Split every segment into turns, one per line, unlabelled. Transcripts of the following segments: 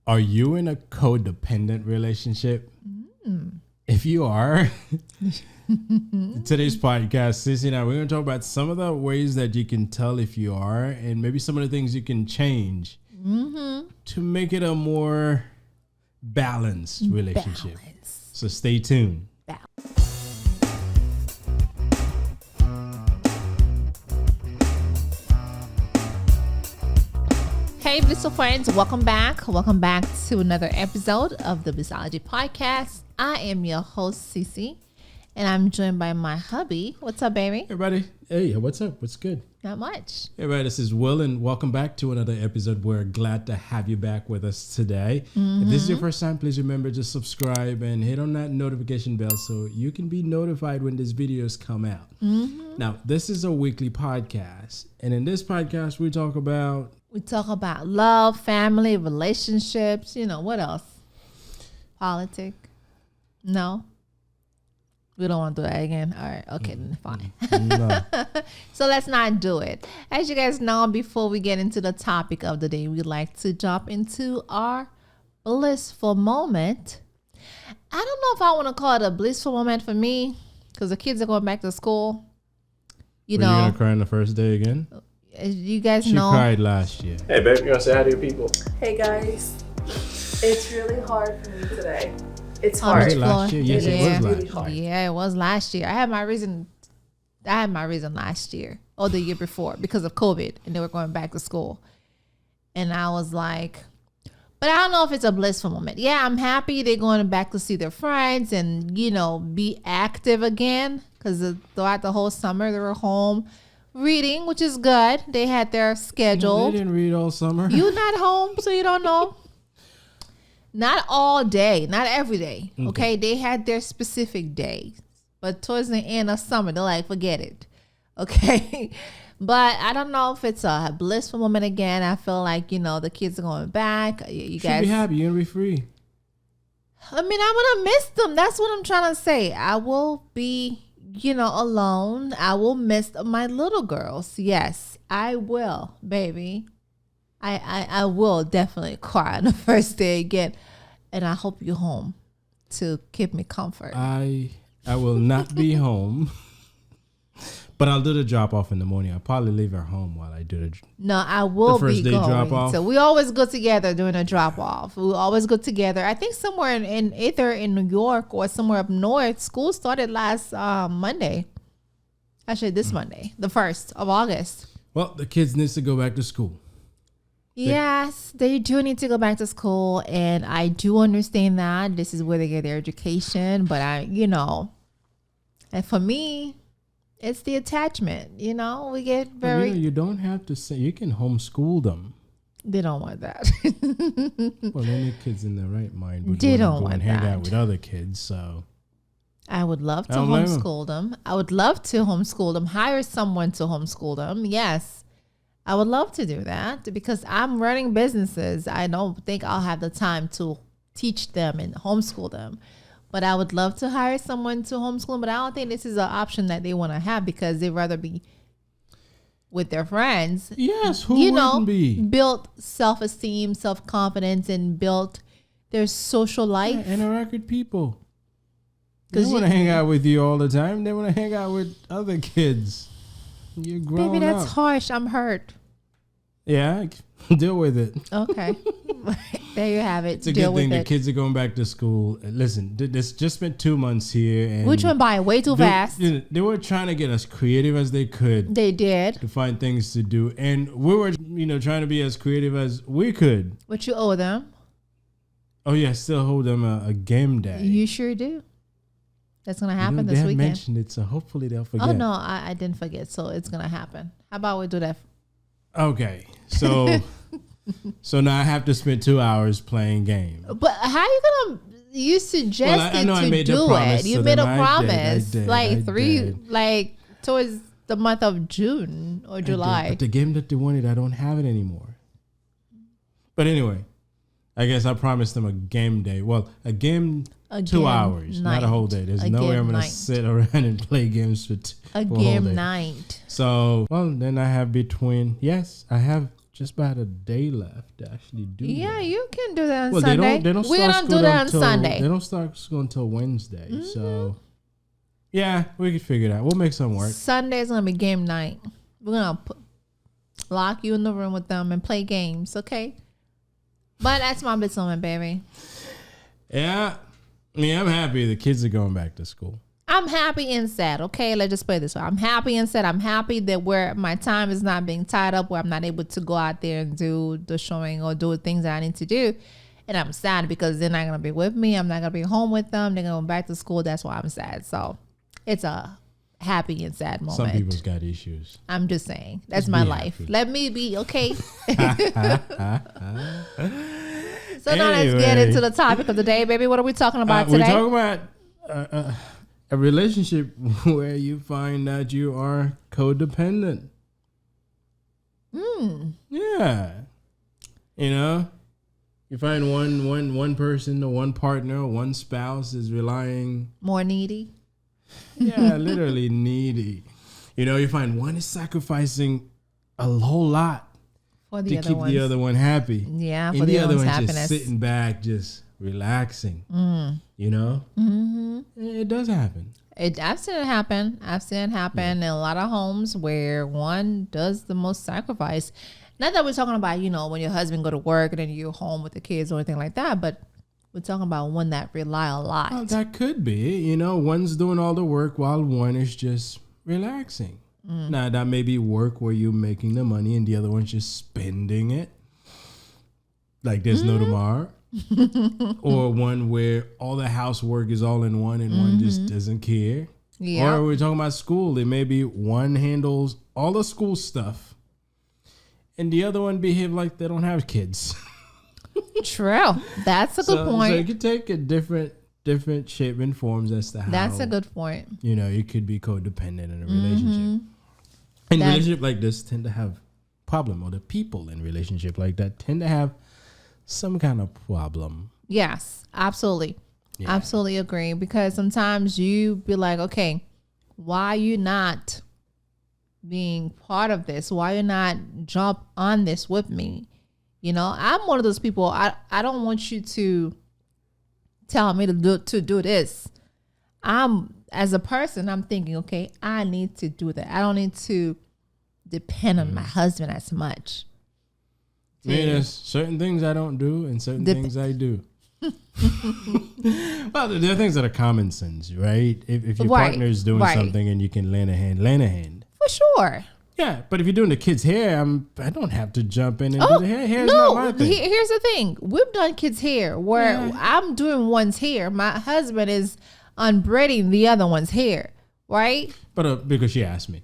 Are you in a codependent relationship? If you are, today's podcast, Sissy and I, we're going to talk about some of the ways that you can tell if you are, and maybe some of the things you can change to make it a more balanced relationship. So stay tuned.
Hey, Blissful friends, welcome back. Welcome back to another episode of the Blissology podcast. I am your host, Cece, and I'm joined by my hubby. What's up, baby?
Hey, everybody. Hey, what's up? What's good?
Not much.
Hey, everybody, this is Will, and welcome back to another episode. We're glad to have you back with us today. If this is your first time, please remember to subscribe and hit on that notification bell so you can be notified when these videos come out. Now, this is a weekly podcast, and in this podcast, we talk about
love, family, relationships, what else? Politics? No? We don't want to do that again. All right. Okay, then fine.
No.
So let's not do it. As you guys know, before we get into the topic of the day, we'd like to jump into our blissful moment. I don't know if I want to call it a blissful moment for me because the kids are going back to school.
You're going to cry on the first day again?
You guys
She cried last year. Hey, babe, you want to say hi to your people?
Hey, guys. It's really hard for me today. It's hard.
Was it last year? Yes, it was last year.
Yeah, it was last year. I had my reason last year or the year before because of COVID, and they were going back to school. And I was like, but I don't know if it's a blissful moment. Yeah, I'm happy they're going back to see their friends and, be active again because throughout the whole summer they were home reading, which is good. They had their schedule.
They didn't read all summer.
You not home, so you don't know. Not all day, not every day. Okay, they had their specific days, but towards the end of summer, they're like, forget it. Okay, but I don't know if it's a blissful moment again. I feel like the kids are going back. You guys
should be happy. You're gonna be free.
I mean, I'm gonna miss them. That's what I'm trying to say. I will be, alone. I will miss my little girls. Yes, I will, baby. I will definitely cry on the first day again. And I hope you're home to give me comfort.
I will not be home. But I'll do the drop off in the morning. I'll probably leave her home while I do
I will
the first
be
day
going.
drop off.
So we always go together during a drop off. We always go together. I think somewhere in either in New York or somewhere up north. School started last Monday. Actually, this Monday, the 1st of August.
Well, the kids need to go back to school.
Yes, they do need to go back to school, and I do understand that this is where they get their education. But and for me, it's the attachment. We get very.
You don't have to say you can homeschool them.
They don't want that.
Well, any kids in their right mind would
they don't
go
want
and hang
that.
out with other kids. So
I would love to homeschool them. I would love to homeschool them. Hire someone to homeschool them. Yes. I would love to do that because I'm running businesses. I don't think I'll have the time to teach them and homeschool them. But I would love to hire someone to homeschool them. But I don't think this is an option that they want to have because they'd rather be with their friends.
Yes, who wouldn't be?
Built self-esteem, self-confidence, and built their social life.
Yeah, interact with people. They want to hang out with you all the time. They want to hang out with other kids. You're grown
Baby, that's
up.
harsh. I'm hurt.
Yeah, deal with it.
Okay. There you have it.
It's a good thing the kids are going back to school. Listen, this just spent 2 months here. And
which went by way too fast.
They were trying to get as creative as they could.
They did.
To find things to do. And we were, trying to be as creative as we could.
But you owe them.
Oh, yeah, I still hold them a game day.
You sure do. That's going to happen this
weekend.
weekend.
They mentioned it, so hopefully they'll forget.
Oh, no, I didn't forget. So it's going to happen. How about we do that?
Okay. So so now I have to spend 2 hours playing games.
But how you going to... You suggested to do it. You made a promise. Towards the month of June or July.
But the game that they wanted, I don't have it anymore. But anyway, I guess I promised them a game day. Well, a game 2 hours, not a whole day. There's no way I'm going to sit around and play games for a
game night.
So, well, then I have I have just about a day left to actually do that.
You can do that on Sunday.
They don't
we don't do that on Sunday.
They don't start school until Wednesday. So, yeah, we could figure it out. We'll make something work.
Sunday's going to be game night. We're going to lock you in the room with them and play games, okay? But that's my Blissology, baby.
Yeah. I mean, I'm happy the kids are going back to school.
I'm happy and sad, okay? Let's just play this way. I'm happy and sad. I'm happy that where my time is not being tied up, where I'm not able to go out there and do the showing or do things that I need to do. And I'm sad because they're not going to be with me. I'm not going to be home with them. They're going to go back to school. That's why I'm sad. So it's a happy and sad moment.
Some people's got issues.
I'm just saying. That's my life.
Happy.
Let me be, okay? So now let's get into the topic of the day, baby. What are we talking about today?
We're talking about a relationship where you find that you are codependent. Yeah. You know, you find one person or one partner or one spouse is relying.
More needy.
Yeah, literally needy. You know, you find one is sacrificing a whole lot
For the
to
other
keep
ones.
the other one happy.
Yeah,
and
for
the
the
other
one's
one's
happiness.
just sitting back, just relaxing. You know, it does happen.
I've seen it happen. I've seen it happen in a lot of homes where one does the most sacrifice. Not that we're talking about, you know, when your husband go to work and then you're home with the kids or anything like that, but we're talking about one that rely a lot.
Well, that could be, you know, one's doing all the work while one is just relaxing. Now, that may be work where you're making the money and the other one's just spending it. Like there's no tomorrow. Or one where all the housework is all in one and one just doesn't care.
Yeah.
Or we're talking about school. It may be one handles all the school stuff and the other one behave like they don't have kids.
True. That's a good point.
So it could take a different shape and forms as to how.
That's a good point.
You know, you could be codependent in a relationship. And relationship like this tend to have problem, or the people in relationship like that tend to have some kind of problem.
Yes, absolutely.
Yeah.
Absolutely agree. Because sometimes you be like, okay, why you not being part of this? Why you not jump on this with me? You know, I'm one of those people. I don't want you to tell me to do this. As a person, I'm thinking, okay, I need to do that. I don't need to depend on my husband as much.
I mean, there's certain things I don't do and certain things I do. Well, there are things that are common sense, right? If your partner is doing something and you can lend a hand.
For sure.
Yeah, but if you're doing the kids' hair, I don't have to jump in and do the hair. Hair's not my thing.
Here's the thing. We've done kids' hair where I'm doing one's hair. My husband is unbraiding the other one's hair, right?
But because she asked me.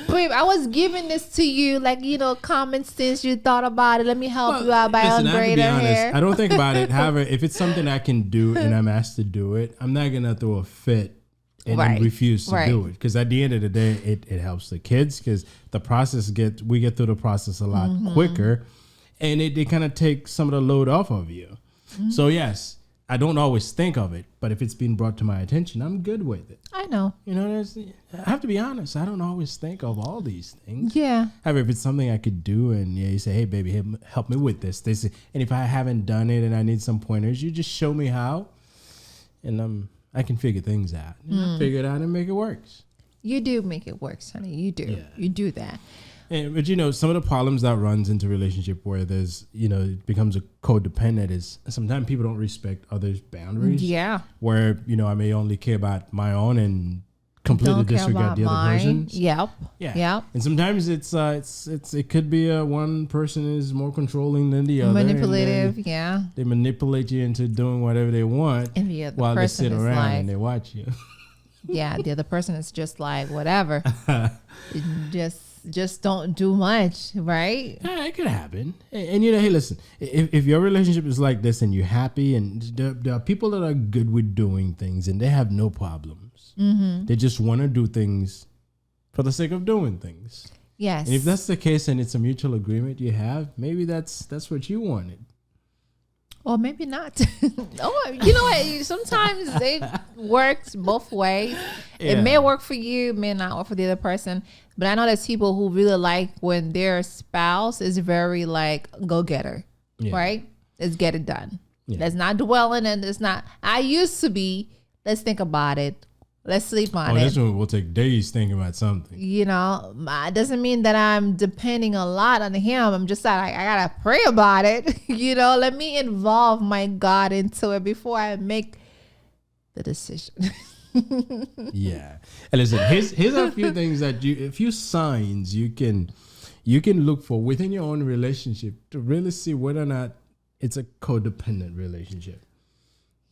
Babe, I was giving this to you, like, you know, common sense. You thought about it. Let me help you out by unbraiding hair.
I don't think about it. However, if it's something I can do and I'm asked to do it, I'm not gonna throw a fit and then refuse to do it. Because at the end of the day, it helps the kids, because the process we get through the process a lot quicker, and it kind of takes some of the load off of you. So yes, I don't always think of it, but if it's been brought to my attention, I'm good with it.
I know.
You know, I have to be honest. I don't always think of all these things.
Yeah.
However, if it's something I could do, and you say, "Hey, baby, help me with this," and if I haven't done it and I need some pointers, you just show me how, and I can figure things out. And I figure it out and make it work.
You do make it work, honey. You do.
Yeah.
You do that.
But you know, some of the problems that runs into relationship where there's, you know, it becomes a codependent is sometimes people don't respect others' boundaries.
Yeah.
Where, you know, I may only care about my own and completely disregard the other person's.
Yep.
Yeah.
Yep.
And sometimes it could be one person is more controlling than the other.
Manipulative. Yeah.
They manipulate you into doing whatever they want,
And the other
while they
person
sit
is
around
like,
and they watch you.
yeah. The other person is just like, whatever. Just don't do much, right?
Yeah, it could happen. And you know, hey, listen, if your relationship is like this and you're happy, and there are people that are good with doing things and they have no problems. They just want to do things for the sake of doing things.
Yes.
And if that's the case and it's a mutual agreement you have, maybe that's what you wanted.
Or maybe not. Oh, you know what? Sometimes it works both ways. It may work for you, it may not work for the other person. But I know there's people who really like when their spouse is very like go-getter, right? Let's get it done. Yeah. Let's not dwell in it. It's not. I used to be. Let's think about it. Let's sleep on it.
This one will take days thinking about something.
You know, it doesn't mean that I'm depending a lot on him. I'm just like, I gotta pray about it. You know, let me involve my God into it before I make the decision.
Yeah. And listen, here's a few things that a few signs you can look for within your own relationship to really see whether or not it's a codependent relationship.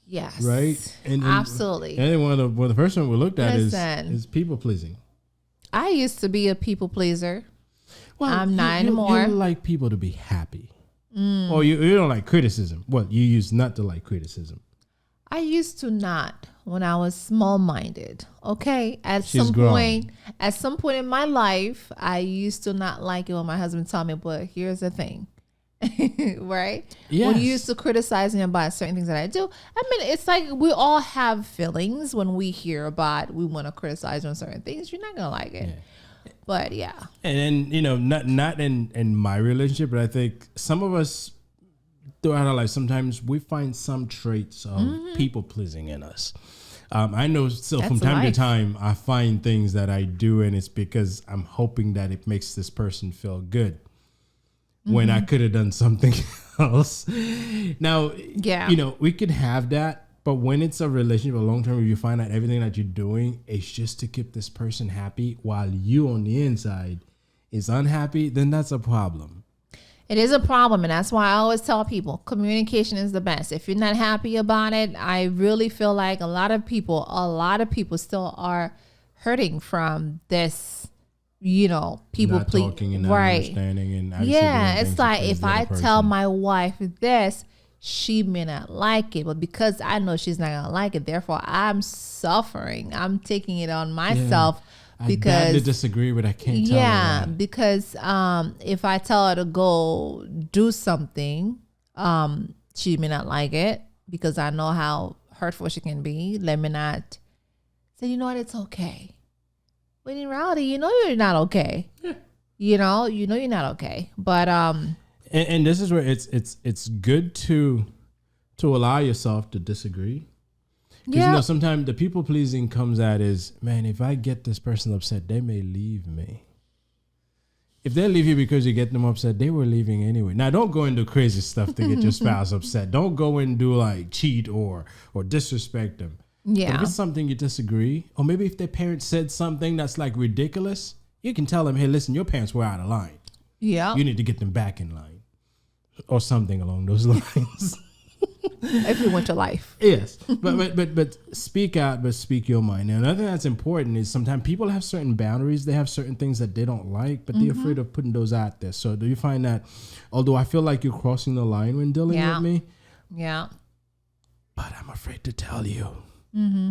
Yes.
Right? And
absolutely.
And one of the first one we looked at is people pleasing.
I used to be a people pleaser.
Well,
I'm not anymore.
You like people to be happy. Or you don't like criticism. Well, you used not to like criticism. I
used to not when I was small-minded. Okay? At some point in my life, I used to not like it when my husband told me, but here's the thing. Right? Yes. When you used to criticize me about certain things that I do. I mean, it's like we all have feelings when we hear about we want to criticize on certain things. You're not gonna like it. Yeah. But yeah.
And you know, not in my relationship, but I think some of us throughout our life, sometimes we find some traits of people pleasing in us. I know still from time to time I find things that I do and it's because I'm hoping that it makes this person feel good. When I could have done something else. Now, you know, we could have that, but when it's a relationship, a long term, if you find out everything that you're doing is just to keep this person happy while you on the inside is unhappy, then that's a problem.
It is a problem, and that's why I always tell people communication is the best. If you're not happy about it, I really feel like a lot of people still are hurting from this. You know, people
not talking and not understanding and
it's like if I tell my wife this, she may not like it, but because I know she's not gonna like it, therefore I'm suffering. I'm taking it on myself because
I badly disagree, but I can't tell her that.
Because if I tell her to go do something, she may not like it because I know how hurtful she can be. Let me not say, you know what, it's okay. But in reality, you know you're not okay. Yeah. You know you're not okay. But
and this is where it's good to allow yourself to disagree. Because you know sometimes the people pleasing comes at is, man, if I get this person upset, they may leave me. If they leave you because you get them upset, they were leaving anyway. Now don't go and do crazy stuff to get your spouse upset. Don't go and do like cheat or disrespect them. Yeah. But if it's something you disagree, or maybe if their parents said something that's like ridiculous, you can tell them, hey, listen, your parents were out of line. Yeah. You need to get them back in line. Or something along those lines.
If you went to life.
Yes. But speak out, but speak your mind. Now, another thing that's important is sometimes people have certain boundaries. They have certain things that they don't like, but they're afraid of putting those out there. So do you find that, although I feel like you're crossing the line when dealing with me? Yeah. But I'm afraid to tell you.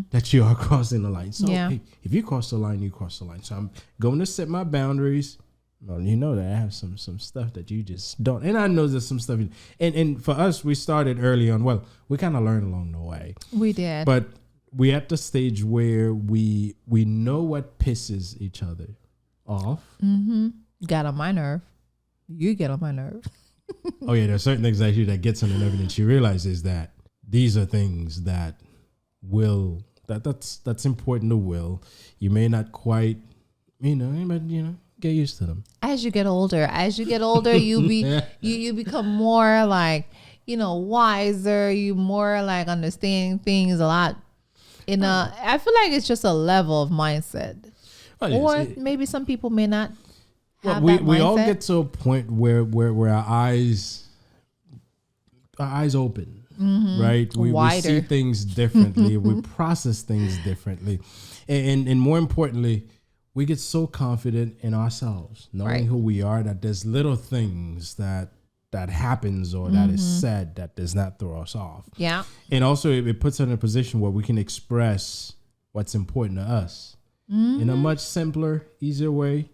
That you are crossing the line. So hey, if you cross the line, you cross the line. So I'm going to set my boundaries. Well, you know that I have some stuff that you just don't. And I know there's some stuff. And for us, we started early on. Well, we kind of learned along the way.
We did.
But we're at the stage where we know what pisses each other off.
Got on my nerve. You get on my nerve.
Oh, yeah. There's certain things actually that gets on the nerve. And she realizes that these are things that that's important to will. You may not quite, but get used to them.
As you get older, you become more like, wiser. You more like understanding things a lot. I feel like it's just a level of mindset. Or maybe some people may not have that mindset.
We all get to a point where our eyes open. Right, we see things differently. We process things differently, and more importantly, we get so confident in ourselves, knowing who we are, that there's little things that happens or that is said that does not throw us off. Yeah, and also it puts us in a position where we can express what's important to us in a much simpler, easier way.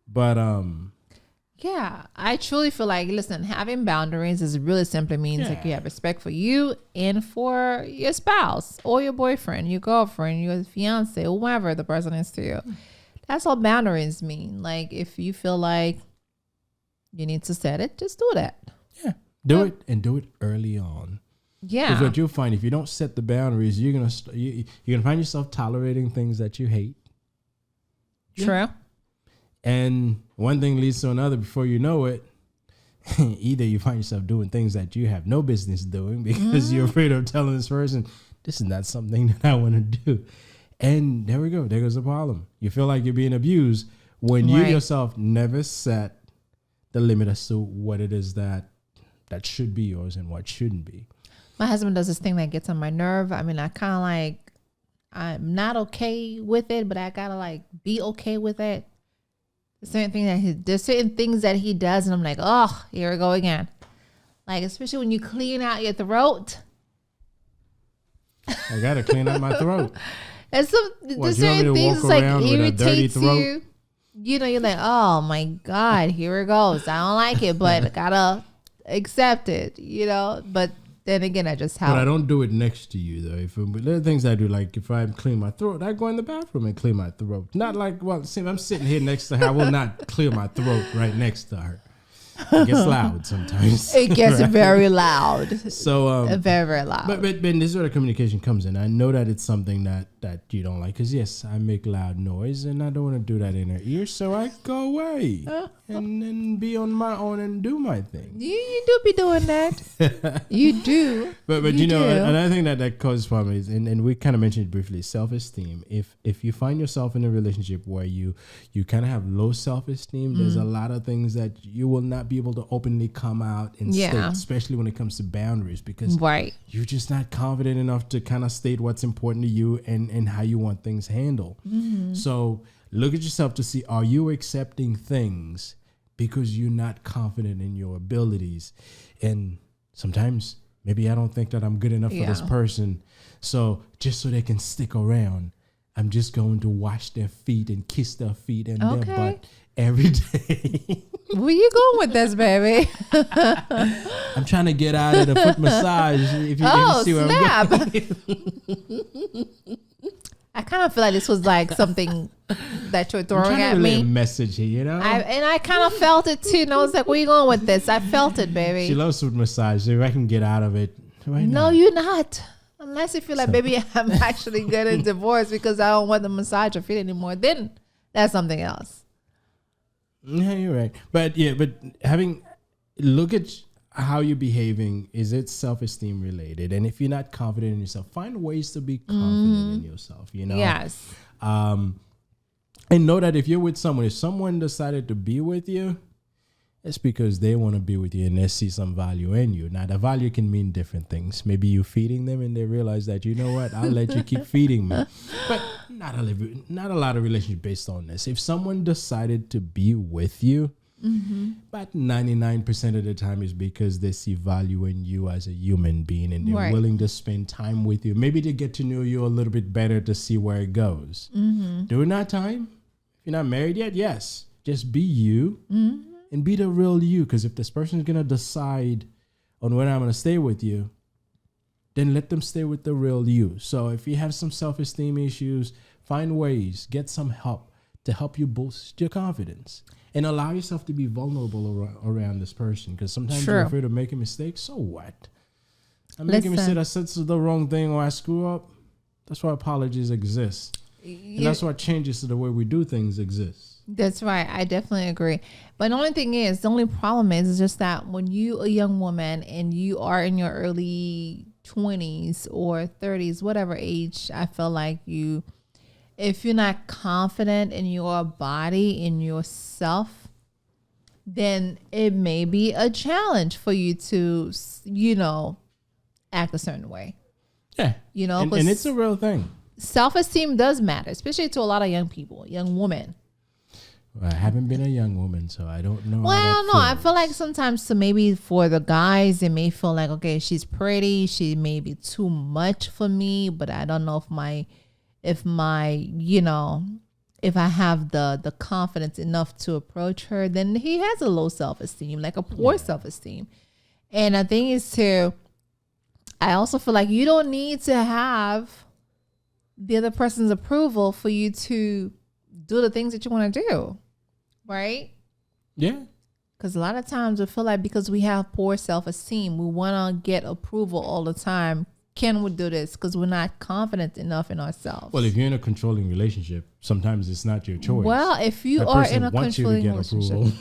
But
Yeah, I truly feel like, listen, having boundaries is really simply means like you have respect for you and for your spouse or your boyfriend, your girlfriend, your fiance, whoever the person is to you. That's all boundaries mean. Like, if you feel like you need to set it, just do that.
Yeah, do it, and do it early on.
Yeah,
because what you'll find, if you don't set the boundaries, you're gonna find yourself tolerating things that you hate.
True.
And one thing leads to another. Before you know it, either you find yourself doing things that you have no business doing because you're afraid of telling this person, this is not something that I want to do. And there we go. There goes the problem. You feel like you're being abused when you yourself never set the limit as to what it is that should be yours and what shouldn't be.
My husband does this thing that gets on my nerve. I mean, I kind of like, I'm not okay with it, but I gotta like be okay with it. There's certain things that he does, and I'm like, oh, here we go again. Like, especially when you clean out your throat.
I gotta clean out my throat.
And there's certain things like irritates you. You know, you're like, oh my God, here it goes. I don't like it, but I gotta accept it, you know. But then again, I just
But I don't do it next to you, though. There are things I do, like if I clean my throat, I go in the bathroom and clean my throat. Not like, well, see, I'm sitting here next to her. I will not clear my throat right next to her. It gets loud sometimes.
It gets very loud.
So
very, very loud.
But this is where the communication comes in. I know that it's something that you don't like, because yes, I make loud noise and I don't want to do that in her ear, so I go away and then be on my own and do my thing.
You do be doing that. You do.
But you know, another thing that causes problems, and we kind of mentioned it briefly, self-esteem. If you find yourself in a relationship where you kind of have low self-esteem, there's a lot of things that you will not be able to openly come out and state, especially when it comes to boundaries, because you're just not confident enough to kind of state what's important to you and how you want things handled. So look at yourself to see, are you accepting things because you're not confident in your abilities? And sometimes maybe I don't think that I'm good enough for this person, so just so they can stick around, I'm just going to wash their feet and kiss their feet and their butt every day.
Where you going with this, baby?
I'm trying to get out of the foot massage. If you see where I'm going.
I kind of feel like this was like something that you're throwing at me.
A message here, you know.
I kind of felt it too, and I was like, "Where you going with this?" I felt it, baby.
She loves foot massage. So if I can get out of it,
no, you're not. Unless you feel like, baby, I'm actually getting divorced because I don't want the massage or feet anymore. Then that's something else.
Yeah, you're right. But look at how you're behaving. Is it self-esteem related? And if you're not confident in yourself, find ways to be confident in yourself, you know?
Yes.
And know that if you're with someone, if someone decided to be with you, it's because they want to be with you and they see some value in you. Now, the value can mean different things. Maybe you're feeding them and they realize that, you know what, I'll let you keep feeding me. But not a lot of relationships based on this. If someone decided to be with you, about 99% of the time is because they see value in you as a human being and they're willing to spend time with you. Maybe to get to know you a little bit better to see where it goes. During that time, if you're not married yet, yes, just be you. And be the real you, because if this person is going to decide on when I'm going to stay with you, then let them stay with the real you. So if you have some self-esteem issues, find ways, get some help to help you boost your confidence. And allow yourself to be vulnerable around this person, because sometimes you're afraid of making mistakes. So what? I'm making a mistake. I said the wrong thing or I screw up. That's why apologies exist. And that's why changes to the way we do things exist.
That's right. I definitely agree. But the only problem is just that when you a young woman and you are in your early 20s or 30s, whatever age, I feel like if you're not confident in your body, in yourself, then it may be a challenge for you to, act a certain way.
Yeah. And it's a real thing.
Self-esteem does matter, especially to a lot of young people, young women.
Well, I haven't been a young woman, so I don't know.
Well, no, I feel like sometimes maybe for the guys, they may feel like, okay, she's pretty, she may be too much for me, but I don't know if my if I have the confidence enough to approach her, then he has a low self-esteem, like a poor self-esteem. And I think I also feel like you don't need to have the other person's approval for you to do the things that you want to do. Right?
Yeah.
Because a lot of times we feel like because we have poor self-esteem, we want to get approval all the time. Can we do this? Because we're not confident enough in ourselves.
Well, if you're in a controlling relationship, sometimes it's not your choice.
Well, if you are in a controlling relationship,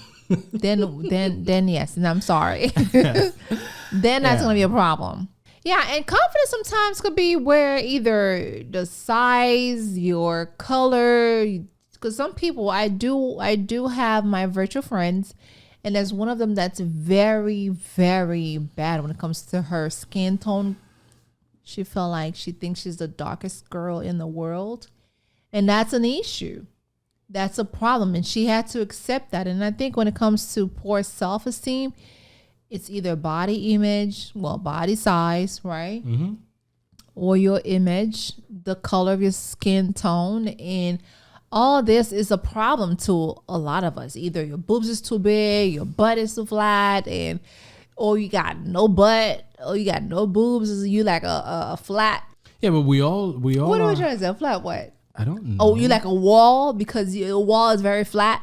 then yes, and I'm sorry. Then that's going to be a problem. Yeah, and confidence sometimes could be where either the size, your color, because some people, I do have my virtual friends, and there's one of them that's very, very bad when it comes to her skin tone. She felt like she thinks she's the darkest girl in the world. And that's an issue. That's a problem. And she had to accept that. And I think when it comes to poor self-esteem, it's either body image, body size, right? Mm-hmm. Or your image, the color of your skin tone. And all this is a problem to a lot of us. Either your boobs is too big, your butt is too flat, or you got no butt, or you got no boobs, you like a flat.
Yeah, but we all. What
are we trying to say? A flat what?
I don't know.
Oh, you like a wall because your wall is very flat,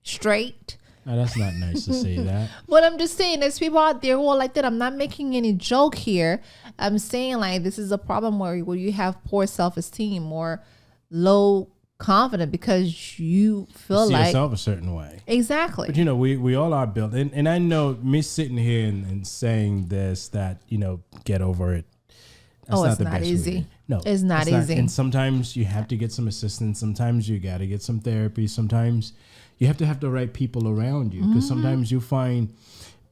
straight.
No, that's not nice to say that.
But I'm just saying, there's people out there who are like that. I'm not making any joke here. I'm saying like this is a problem where you have poor self-esteem or low confident because you feel
see
like
yourself a certain way.
Exactly.
But we all are built, and I know me sitting here and saying this, that get over it. That's
it's not easy.
No,
it's not easy.
And sometimes you have to get some assistance. Sometimes you got to get some therapy. Sometimes you have to have the right people around you, because sometimes you find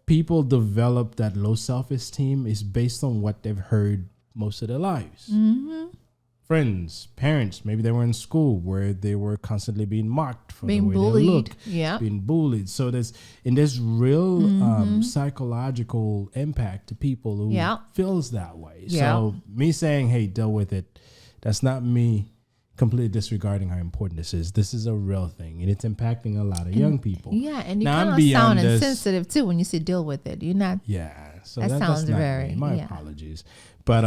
people develop that low self-esteem is based on what they've heard most of their lives. Mm-hmm. Friends, parents, maybe they were in school where they were constantly being mocked for
being
the way
bullied.
they look,
yeah,
being bullied. So there's real psychological impact to people who feels that way.
Yeah.
So me saying, "Hey, deal with it," that's not me completely disregarding how important this is. This is a real thing, and it's impacting a lot of young people.
Yeah, and you kind of sound insensitive too when you say "deal with it." You're not.
Yeah, so
that sounds
that's not
very.
Me. My apologies, but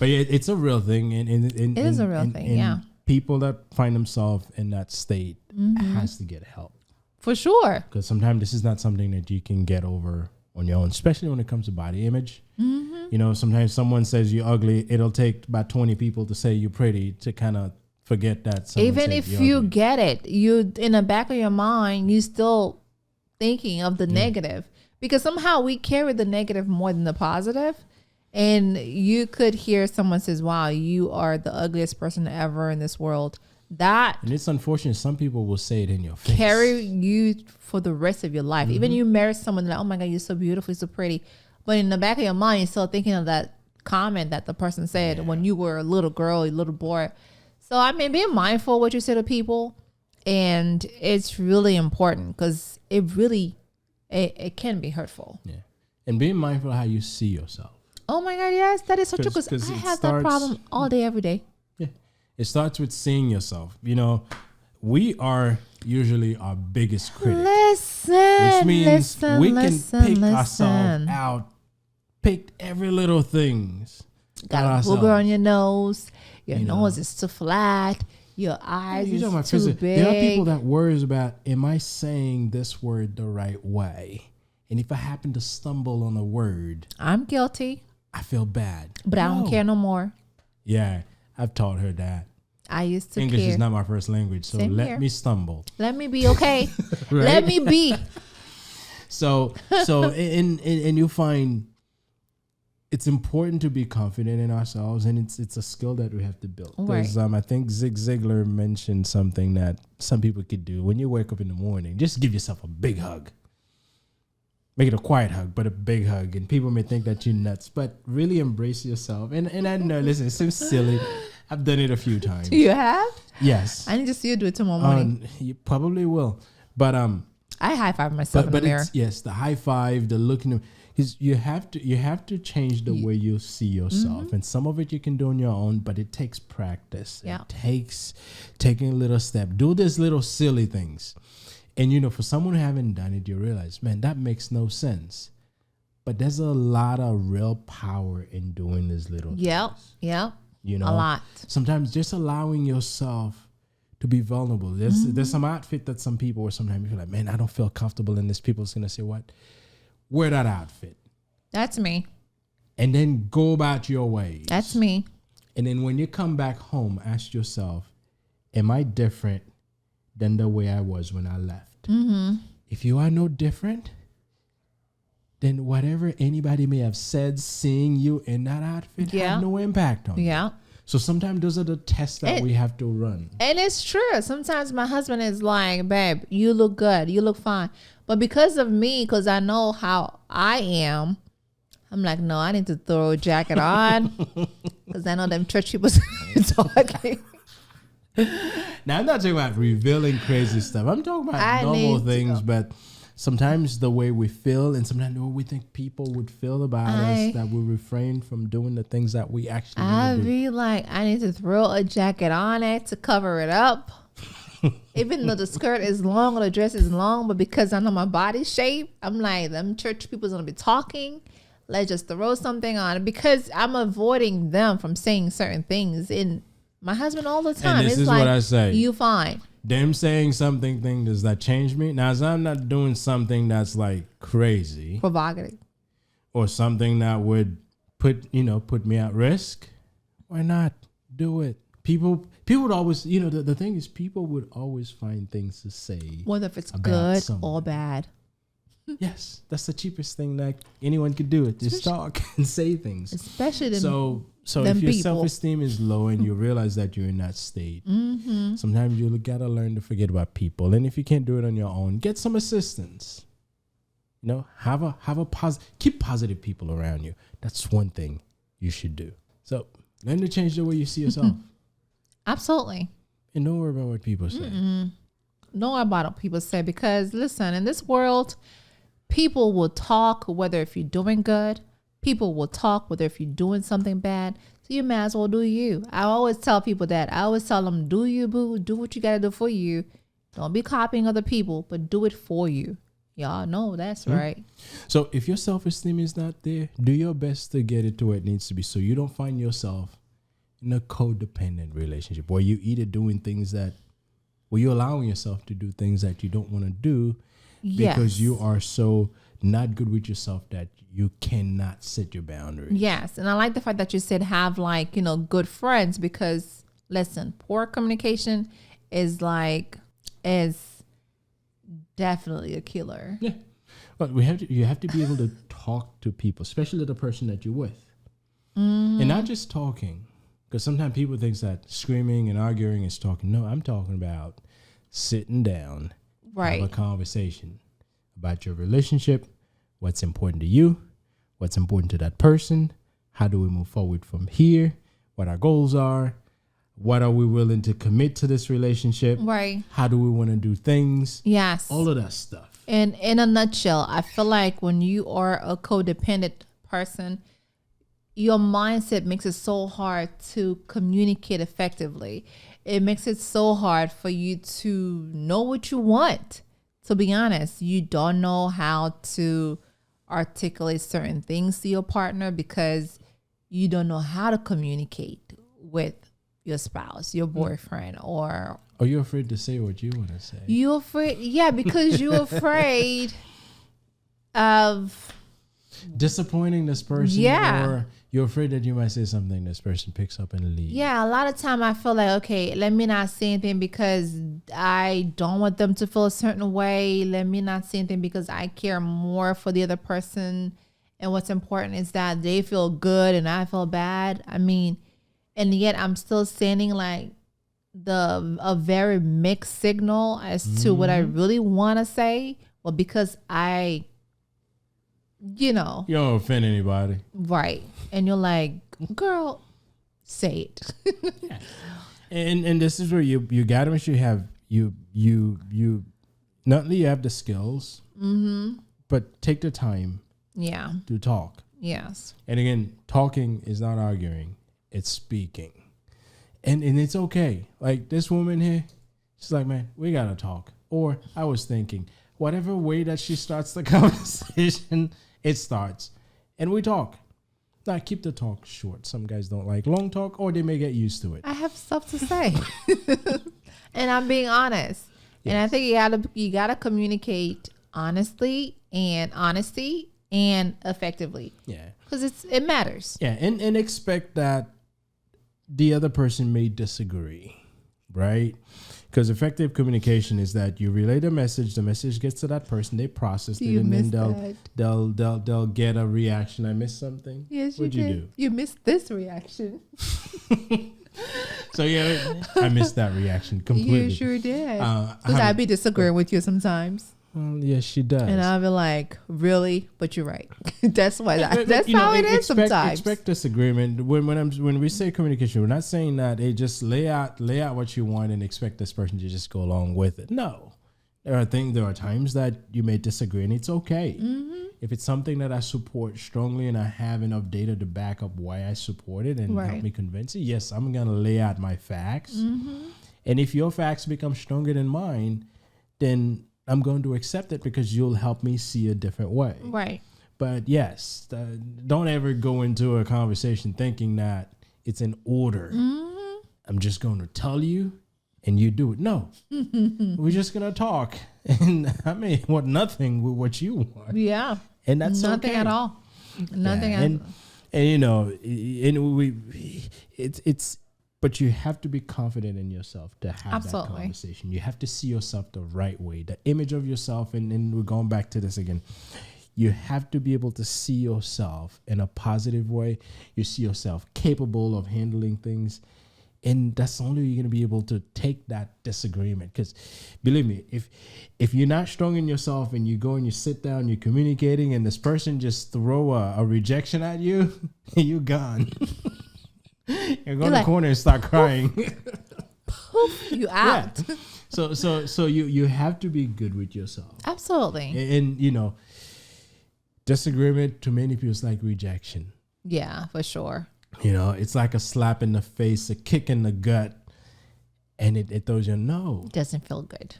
it's a real thing, and
it is a real thing. Yeah,
people that find themselves in that state has to get help
for sure.
Because sometimes this is not something that you can get over on your own, especially when it comes to body image. Mm-hmm. Sometimes someone says you're ugly. It'll take about 20 people to say you're pretty to kind of forget that.
Even if you get it, you in the back of your mind, you still thinking of the negative, because somehow we carry the negative more than the positive. And you could hear someone says, "Wow, you are the ugliest person ever in this world." And
it's unfortunate. Some people will say it in your face.
Carry you for the rest of your life. Even you marry someone like, "Oh my God, you're so beautiful, you're so pretty," but in the back of your mind, you're still thinking of that comment that the person said when you were a little girl, a little boy. So I mean, be mindful what you say to people, and it's really important because it can be hurtful.
Yeah, and being mindful of how you see yourself.
Oh my God, yes, that is so true, because I have that problem all day, every day.
Yeah. It starts with seeing yourself. We are usually our biggest critic. Which means we can pick ourselves out, pick every little things.
Got a booger on your nose. Your nose is too flat. Your eyes is too big.
There are people that worries about, am I saying this word the right way? And if I happen to stumble on a word,
I'm guilty.
I feel bad.
But I don't care no more.
Yeah, I've taught her that.
I used to
English
care.
is not my first language, so let me stumble.
Let me be okay. Right? Let me be.
So and you find it's important to be confident in ourselves, and it's a skill that we have to build. Because I think Zig Ziglar mentioned something that some people could do. When you wake up in the morning, just give yourself a big hug. Make it a quiet hug, but a big hug. And people may think that you're nuts, but really embrace yourself. And I know, listen, it seems silly. I've done it a few times.
You have?
Yes.
I need to see you do it tomorrow morning.
You probably will. But
I high five myself in the mirror.
Yes, the high five, the looking. is you have to change the way you see yourself, and some of it you can do on your own, but it takes practice.
Yeah.
It takes taking a little step. Do these little silly things, and for someone who haven't done it, you realize, man, that makes no sense. But there's a lot of real power in doing these little things.
Yep.
A
lot.
Sometimes just allowing yourself to be vulnerable. There's some outfit that some people, or sometimes you feel like, man, I don't feel comfortable in this. People's gonna say, what? Wear that outfit.
That's me.
And then go about your ways.
That's me.
And then when you come back home, ask yourself, am I different than the way I was when I left?
Mm-hmm.
If you are no different, then whatever anybody may have said, seeing you in that outfit had no impact on you.
Yeah.
So sometimes those are the tests that we have to run.
And it's true. Sometimes my husband is like, babe, you look good. You look fine. But because of me, because I know how I am, I'm like, no, I need to throw a jacket on because I know them church people talking.
Now, I'm not talking about revealing crazy stuff. I'm talking about normal things, but sometimes the way we feel and sometimes the way we think people would feel about us, that we refrain from doing the things that we actually
I
do.
be like, I need to throw a jacket on it to cover it up. Even though the skirt is long or the dress is long, but because I know my body shape, I'm like, them church people's going to be talking. Let's just throw something on it because I'm avoiding them from saying certain things. And my husband all the time,
and this
it's
is
like,
what I say.
You fine.
Them saying something, does that change me? Now, so I'm not doing something that's like crazy.
Provocative.
Or something that would put me at risk. Why not do it? People would always, the thing is, people would always find things to say.
Whether if it's good or bad.
Yes, that's the cheapest thing that anyone could do. Just talk and say things.
Especially them.
So if your self-esteem is low and you realize that you're in that state, sometimes you gotta learn to forget about people. And if you can't do it on your own, get some assistance. Have a keep positive people around you. That's one thing you should do. So learn to change the way you see yourself.
Absolutely.
And don't worry about what people say.
Don't worry about what people say because listen, in this world, people will talk whether if you're doing good. People will talk whether if you're doing something bad. So you might as well do you. I always tell people that. I always tell them, do you, boo. Do what you got to do for you. Don't be copying other people, but do it for you. Y'all know that's right.
So if your self-esteem is not there, do your best to get it to where it needs to be so you don't find yourself in a codependent relationship where you either doing things where you're allowing yourself to do things that you don't want to do because you are so not good with yourself that you cannot set your boundaries.
Yes. And I like the fact that you said have good friends because listen, poor communication is definitely a killer.
Yeah. But you have to be able to talk to people, especially the person that you're with. And not just talking. Because sometimes people think that screaming and arguing is talking. No, I'm talking about sitting down, have a conversation about your relationship, what's important to you, what's important to that person, how do we move forward from here, what our goals are, what are we willing to commit to this relationship, how do we want to do things, all of that stuff.
And in a nutshell, I feel like when you are a codependent person, your mindset makes it so hard to communicate effectively. It makes it so hard for you to know what you want. To be honest, you don't know how to articulate certain things to your partner because you don't know how to communicate with your spouse, your boyfriend, or...
Are you afraid to say what you want to say?
You're afraid, because you're afraid of...
disappointing this person, or you're afraid that you might say something this person picks up and leaves.
A lot of time I feel like, okay, let me not say anything because I don't want them to feel a certain way. Let me not say anything because I care more for the other person, and what's important is that they feel good and I feel bad. I mean, and yet I'm still sending like a very mixed signal as to what I really want to say. Well, because you don't
offend anybody.
Right. And you're like, girl, say it.
And this is where you gotta make sure you have you not only you have the skills, but take the time
Yeah.
to talk.
Yes.
And again, talking is not arguing, it's speaking. And it's okay. Like this woman here, she's like, man, we got to talk. Or I was thinking, whatever way that she starts the conversation, it starts. And we talk. Now, keep the talk short. Some guys don't like long talk, or they may get used to it.
I have stuff to say. And I'm being honest. Yes. And I think you gotta communicate honesty and effectively.
Yeah.
Because it matters.
Yeah, and expect that the other person may disagree, right? Because effective communication is that you relay the message gets to that person, they process it, and then they'll get a reaction. I missed something.
Yes,
What'd you do?
You missed this reaction.
So yeah, I missed that reaction completely.
You sure did. Because I'd be disagreeing with you sometimes.
Well, yes, she does.
And I'll be like, really? But you're right. That's why. That's how it is sometimes.
Expect disagreement. When we say communication, we're not saying that just lay out what you want and expect this person to just go along with it. No, there are times that you may disagree, and it's okay. Mm-hmm. If it's something that I support strongly and I have enough data to back up why I support it and help me convince it, yes, I'm gonna lay out my facts. Mm-hmm. And if your facts become stronger than mine, then I'm going to accept it because you'll help me see a different way.
Right.
But yes, don't ever go into a conversation thinking that it's in order. Mm-hmm. I'm just going to tell you and you do it. No, we're just going to talk. And I may want nothing with what you want.
Yeah.
And that's
nothing
okay.
At all. Nothing at all.
And you know, it's but you have to be confident in yourself to have that conversation. You have to see yourself the right way, the image of yourself. And we're going back to this again. You have to be able to see yourself in a positive way. You see yourself capable of handling things. And that's only you're going to be able to take that disagreement. Because believe me, if you're not strong in yourself and you go and you sit down, you're communicating, and this person just throw a rejection at you, you're gone. You go in the corner and start crying.
Poof, you out.
Yeah. So you have to be good with yourself.
Absolutely.
And you know, disagreement to many people is like rejection.
Yeah, for sure.
You know, it's like a slap in the face, a kick in the gut, and it throws you no.
It doesn't feel good.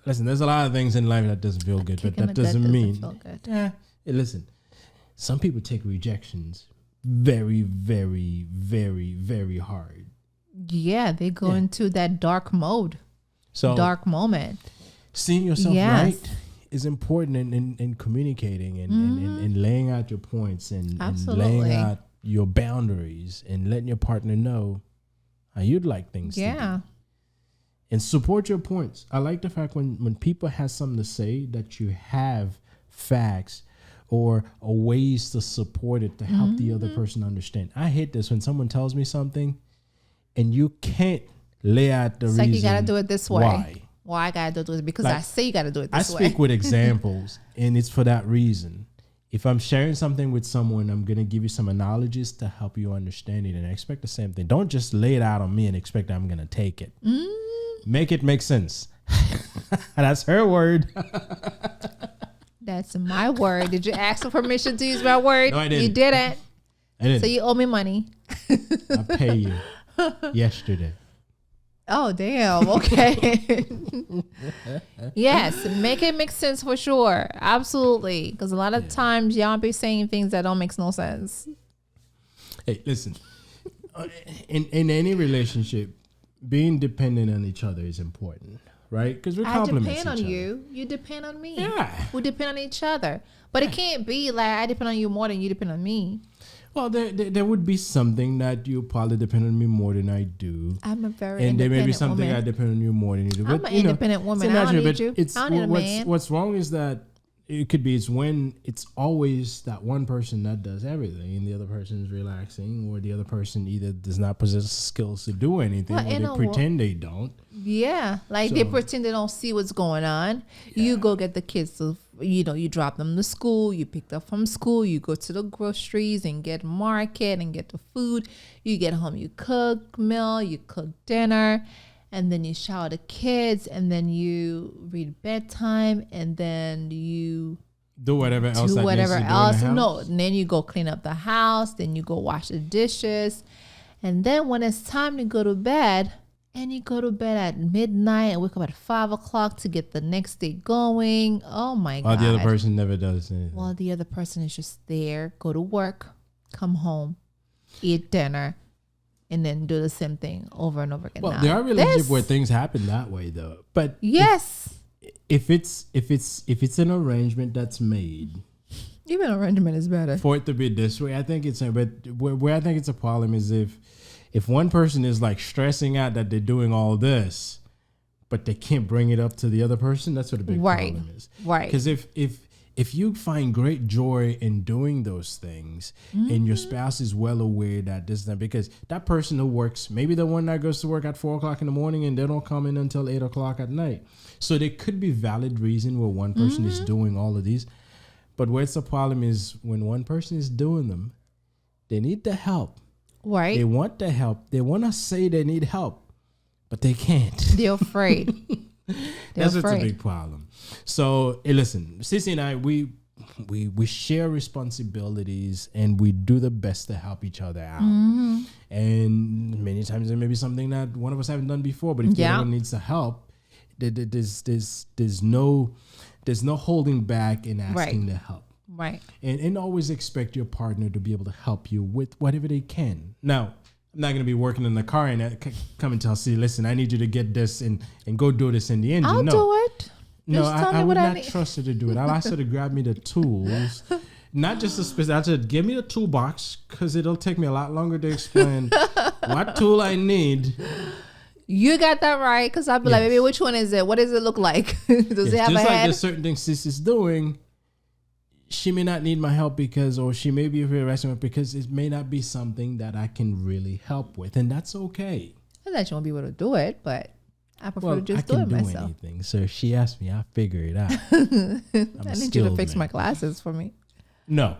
Listen, there's a lot of things in life that doesn't feel good, but that doesn't mean
feel good.
Yeah. Listen, some people take rejections very, very, very, very hard.
Yeah, they go into that dark mode. So dark moment.
Seeing yourself right is important in communicating and laying out your points and laying out your boundaries and letting your partner know how you'd like things to be. And support your points. I like the fact when people have something to say that you have facts or ways to support it to help the other person understand. I hate this when someone tells me something and you can't lay out the reason.
It's like you got to do it this way.
Why
I got to do it? Because I say you got to do it this way.
I speak with examples, and it's for that reason. If I'm sharing something with someone, I'm going to give you some analogies to help you understand it, and I expect the same thing. Don't just lay it out on me and expect I'm going to take it. Make it make sense. That's her word.
That's my word. Did you ask for permission to use my word?
No, I didn't.
You didn't.
I didn't.
So you owe me money.
I pay you yesterday.
Oh, damn. Okay. Yes. Make it make sense for sure. Absolutely. Because a lot of times y'all be saying things that don't make no sense.
Hey, listen. In any relationship, being dependent on each other is important, right? Because we complement each other. I depend on
you. You depend on me.
Yeah.
We depend on each other. But it can't be like I depend on you more than you depend on me.
Well, there would be something that you probably depend on me more than I do.
I'm a very
and
independent woman. And there may be
something
woman.
I depend on you more than you do.
But, I'm an independent woman. I don't need you. I don't need a man.
What's wrong is that it could be it's when it's always that one person that does everything and the other person is relaxing, or the other person either does not possess skills to do anything, or they pretend they don't.
Yeah, like they pretend they don't see what's going on. Yeah. You go get the kids to, you drop them to school, you pick them up from school, you go to the groceries and get market and get the food. You get home, you cook meal, you cook dinner, and then you shower the kids, and then you read bedtime, and then you
do whatever else.
Do whatever else. No, and then you go clean up the house. Then you go wash the dishes. And then when it's time to go to bed, and you go to bed at midnight and wake up at 5 o'clock to get the next day going. Oh my God.
While the other person never does anything.
While the other person is just there, go to work, come home, eat dinner, and then do the same thing over and over again.
Well,
now,
there are relationships where things happen that way though. But
yes.
If it's an arrangement that's made.
Even arrangement is better.
For it to be this way, I think it's but where I think it's a problem is if one person is like stressing out that they're doing all this, but they can't bring it up to the other person, that's what a big problem is.
Right.
Because if you find great joy in doing those things and your spouse is well aware that this and that, because that person who works, maybe the one that goes to work at 4 o'clock in the morning and they don't come in until 8 o'clock at night. So there could be valid reason where one person is doing all of these. But where it's a problem is when one person is doing them, they need the help.
Right.
They want the help. They want to say they need help, but they can't.
They're afraid.
That's what's a big problem. So, hey, listen, Cece and I, we share responsibilities and we do the best to help each other out. And many times there may be something that one of us haven't done before, but if the other one needs the help, there's no holding back in asking the help.
Right.
And always expect your partner to be able to help you with whatever they can. Now, I'm not going to be working in the car and come and tell, see, listen, I need you to get this and go do this in the engine.
I'll do it.
No, I would not trust her to do it. I'll ask her to grab me the tools. Not just a specific, I said, give me the toolbox because it'll take me a lot longer to explain what tool I need.
You got that right, because I'll be like, maybe which one is it? What does it look like? Does it have a head?
Just like there's certain things Sis is doing, she may not need my help or she may be harassing me because it may not be something that I can really help with, and that's okay.
Not that you won't be able to do it, but I prefer to just do it myself. I can do anything,
so if she asks me, I'll figure it out.
I need you to fix my glasses for me.
No,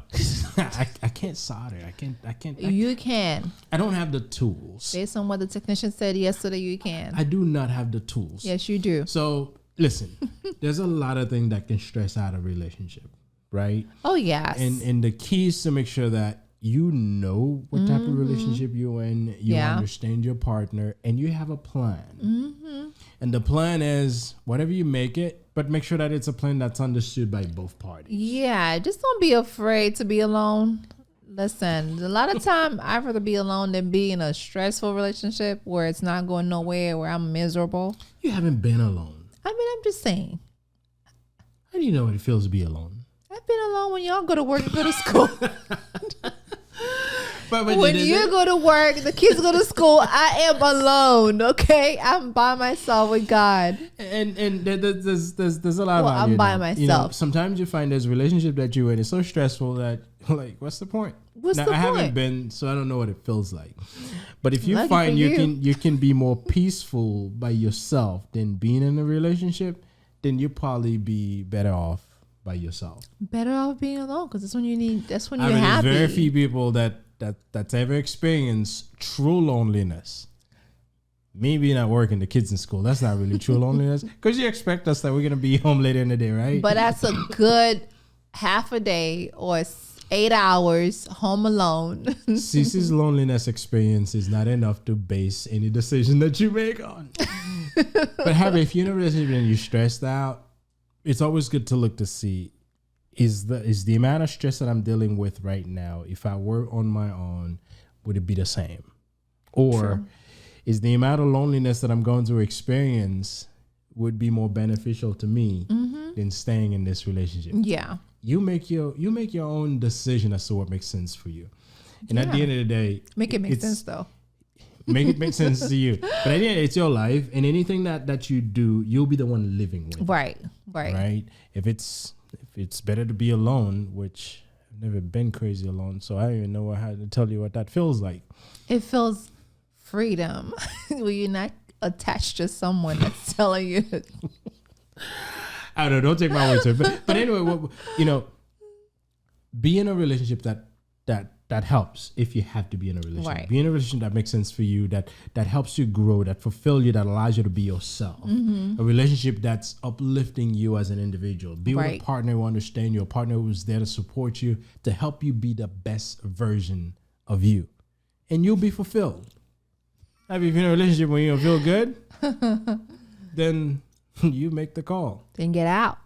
I can't solder. I can't.
You can.
I don't have the tools.
Based on what the technician said yesterday, you can.
I do not have the tools.
Yes, you do.
So listen, there's a lot of things that can stress out a relationship, right?
Oh yes.
And the key is to make sure that you know what type of relationship you're in, you understand your partner, and you have a plan. And the plan is whatever you make it, but make sure that it's a plan that's understood by both parties.
Yeah, just don't be afraid to be alone. Listen, a lot of time I'd rather be alone than be in a stressful relationship where it's not going nowhere, where I'm miserable.
You haven't been alone.
I mean, I'm just saying.
How do you know what it feels to be alone?
I've been alone when y'all go to work and go to school.
But
when you go to work, the kids go to school, I am alone, okay? I'm by myself with God.
And there's a lot of
I'm by myself.
You know, sometimes you find there's a relationship that you're in is so stressful that, like, what's the point? I haven't been, so I don't know what it feels like. But if you find you can be more peaceful by yourself than being in a relationship, then you'll probably be better off by yourself.
Better off being alone, because that's when you're happy.
There's very few people that's ever experienced true loneliness. Me being at work and the kids in school, that's not really true loneliness, because you expect us that we're going to be home later in the day, right?
But that's a good half a day or 8 hours home alone.
Cece's loneliness experience is not enough to base any decision that you make on. But Harry, if you're in a relationship and you're stressed out, it's always good to look to see, is the amount of stress that I'm dealing with right now, if I were on my own, would it be the same? Or is the amount of loneliness that I'm going to experience would be more beneficial to me than staying in this relationship?
Yeah.
You make your own decision as to what makes sense for you. And at the end of the day,
make it make sense though.
Make it make sense to you. But at the end, it's your life, and anything that you do, you'll be the one living with.
Right.
If it's better to be alone, which I've never been crazy alone, so I don't even know how to tell you what that feels like.
It feels freedom. Where you're not attached to someone that's telling you.
I don't know. Don't take my word to it. But anyway, be in a relationship that that helps if you have to be in a relationship.
Right.
Be in a relationship that makes sense for you, that helps you grow, that fulfill you, that allows you to be yourself. A relationship that's uplifting you as an individual. Be with a partner who understands you, a partner who's there to support you, to help you be the best version of you. And you'll be fulfilled. If you're in a relationship when you don't feel good, then you make the call.
Then get out.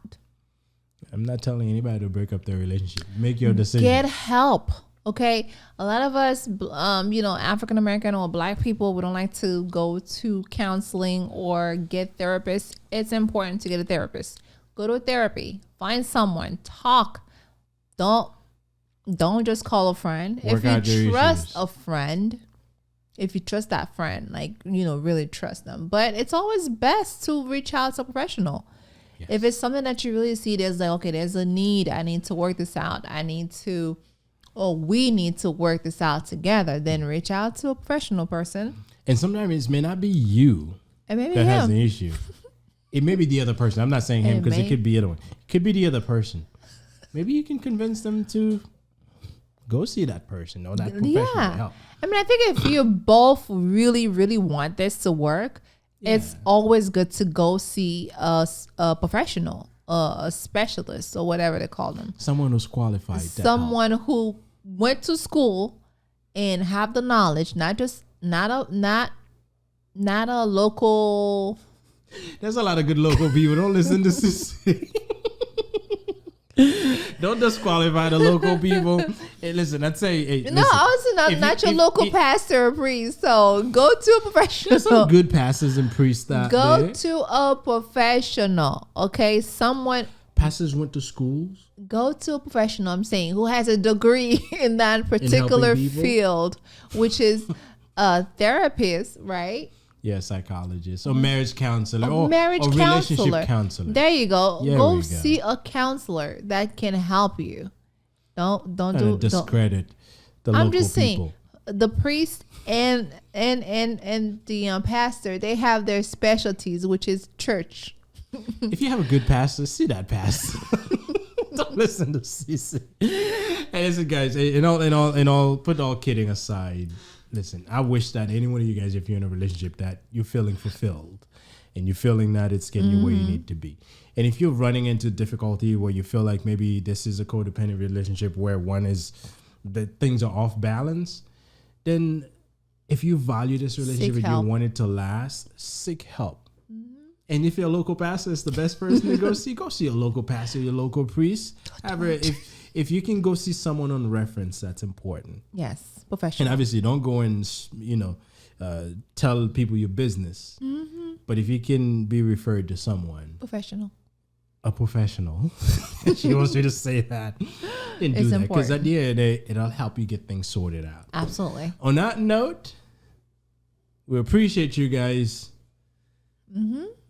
I'm not telling anybody to break up their relationship. Make your decision.
Get help. Okay. A lot of us, African American or Black people, we don't like to go to counseling or get therapists. It's important to get a therapist. Go to a therapy. Find someone. Talk. Don't just call a friend.
Work
if you trust a friend, if you trust that friend, really trust them. But it's always best to reach out to a professional. Yes. If it's something that you really see, there's there's a need. I need to work this out. We need to work this out together. Then reach out to a professional person.
And sometimes it may not be you
that
has an issue. It may be the other person. I'm not saying him because it could be the other one. It could be the other person. Maybe you can convince them to go see that person or that professional to help.
I think if you both really, really want this to work, it's always good to go see a professional, a specialist or whatever they call them.
Someone who's qualified.
Someone who went to school and have the knowledge, not a local.
There's a lot of good local people. Don't listen to Cece. Don't disqualify the local people. Hey, listen, I'd say...
not your local pastor or priest. So go to a professional.
There's some good pastors and priests that
go to a professional. Okay, someone...
Pastors went to schools.
Go to a professional, I'm saying, who has a degree in that particular field, which is a therapist, right?
Yeah, psychologist or marriage counselor or
relationship
counselor.
There you go. Go see a counselor that can help you. Don't
discredit the local people. I'm just saying,
the priest and the pastor, they have their specialties, which is church.
If you have a good pastor, see that pastor. Don't listen to CC. Hey, listen, guys. Put all kidding aside. Listen, I wish that any one of you guys, if you're in a relationship, that you're feeling fulfilled and you're feeling that it's getting you where you need to be. And if you're running into difficulty where you feel like maybe this is a codependent relationship where one is that things are off balance, then if you value this relationship and you want it to last, seek help. And if your local pastor is the best person to go see a local pastor, your local priest. However, if you can go see someone on reference, that's important.
Yes, professional.
And obviously, don't go and tell people your business. Mm-hmm. But if you can be referred to someone, a professional, she wants you to say that. Then do that, because at the end of the day, it'll help you get things sorted out.
Absolutely.
On that note, we appreciate you guys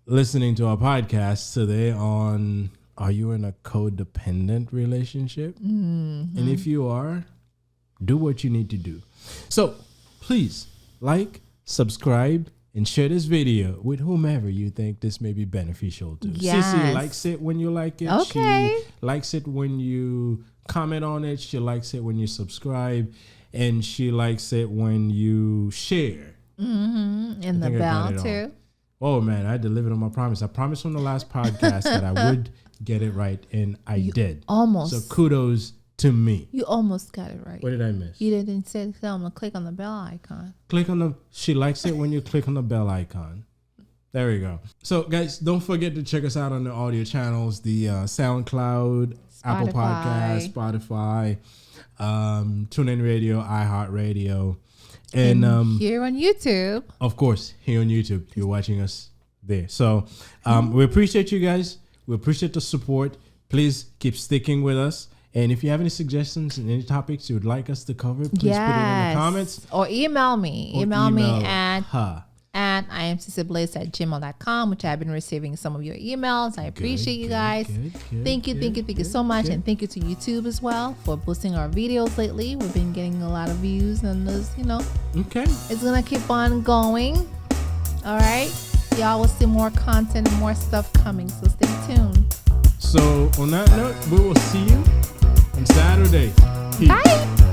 listening to our podcast today on. Are you in a codependent relationship? Mm-hmm. And if you are, do what you need to do. So please like, subscribe, and share this video with whomever you think this may be beneficial to.
Yes.
Cece likes it when you like it.
Okay.
She likes it when you comment on it. She likes it when you subscribe. And she likes it when you share.
Mm-hmm. And the bell too.
Oh man, I delivered on my promise. I promised on the last podcast that I would get it right, and I did.
Almost.
So kudos to me.
You almost got it right.
What did I miss?
You didn't say tell them to click on the bell icon.
She likes it when you click on the bell icon. There we go. So guys, don't forget to check us out on the audio channels, the SoundCloud, Apple Podcasts, Spotify, TuneIn Radio, iHeartRadio. And
here on YouTube.
Of course, here on YouTube. You're watching us there. So we appreciate you guys. We appreciate the support. Please keep sticking with us. And if you have any suggestions and any topics you would like us to cover, please put it in the comments.
Or email me. Email me at IamCeCeBliss@gmail.com, which I've been receiving some of your emails. I appreciate you guys. Thank you so much. And thank you to YouTube as well for boosting our videos lately. We've been getting a lot of views and those,
Okay.
It's going to keep on going. All right. Y'all will see more content and more stuff coming, so stay tuned.
So on that note, we will see you on Saturday. Peace.
Bye.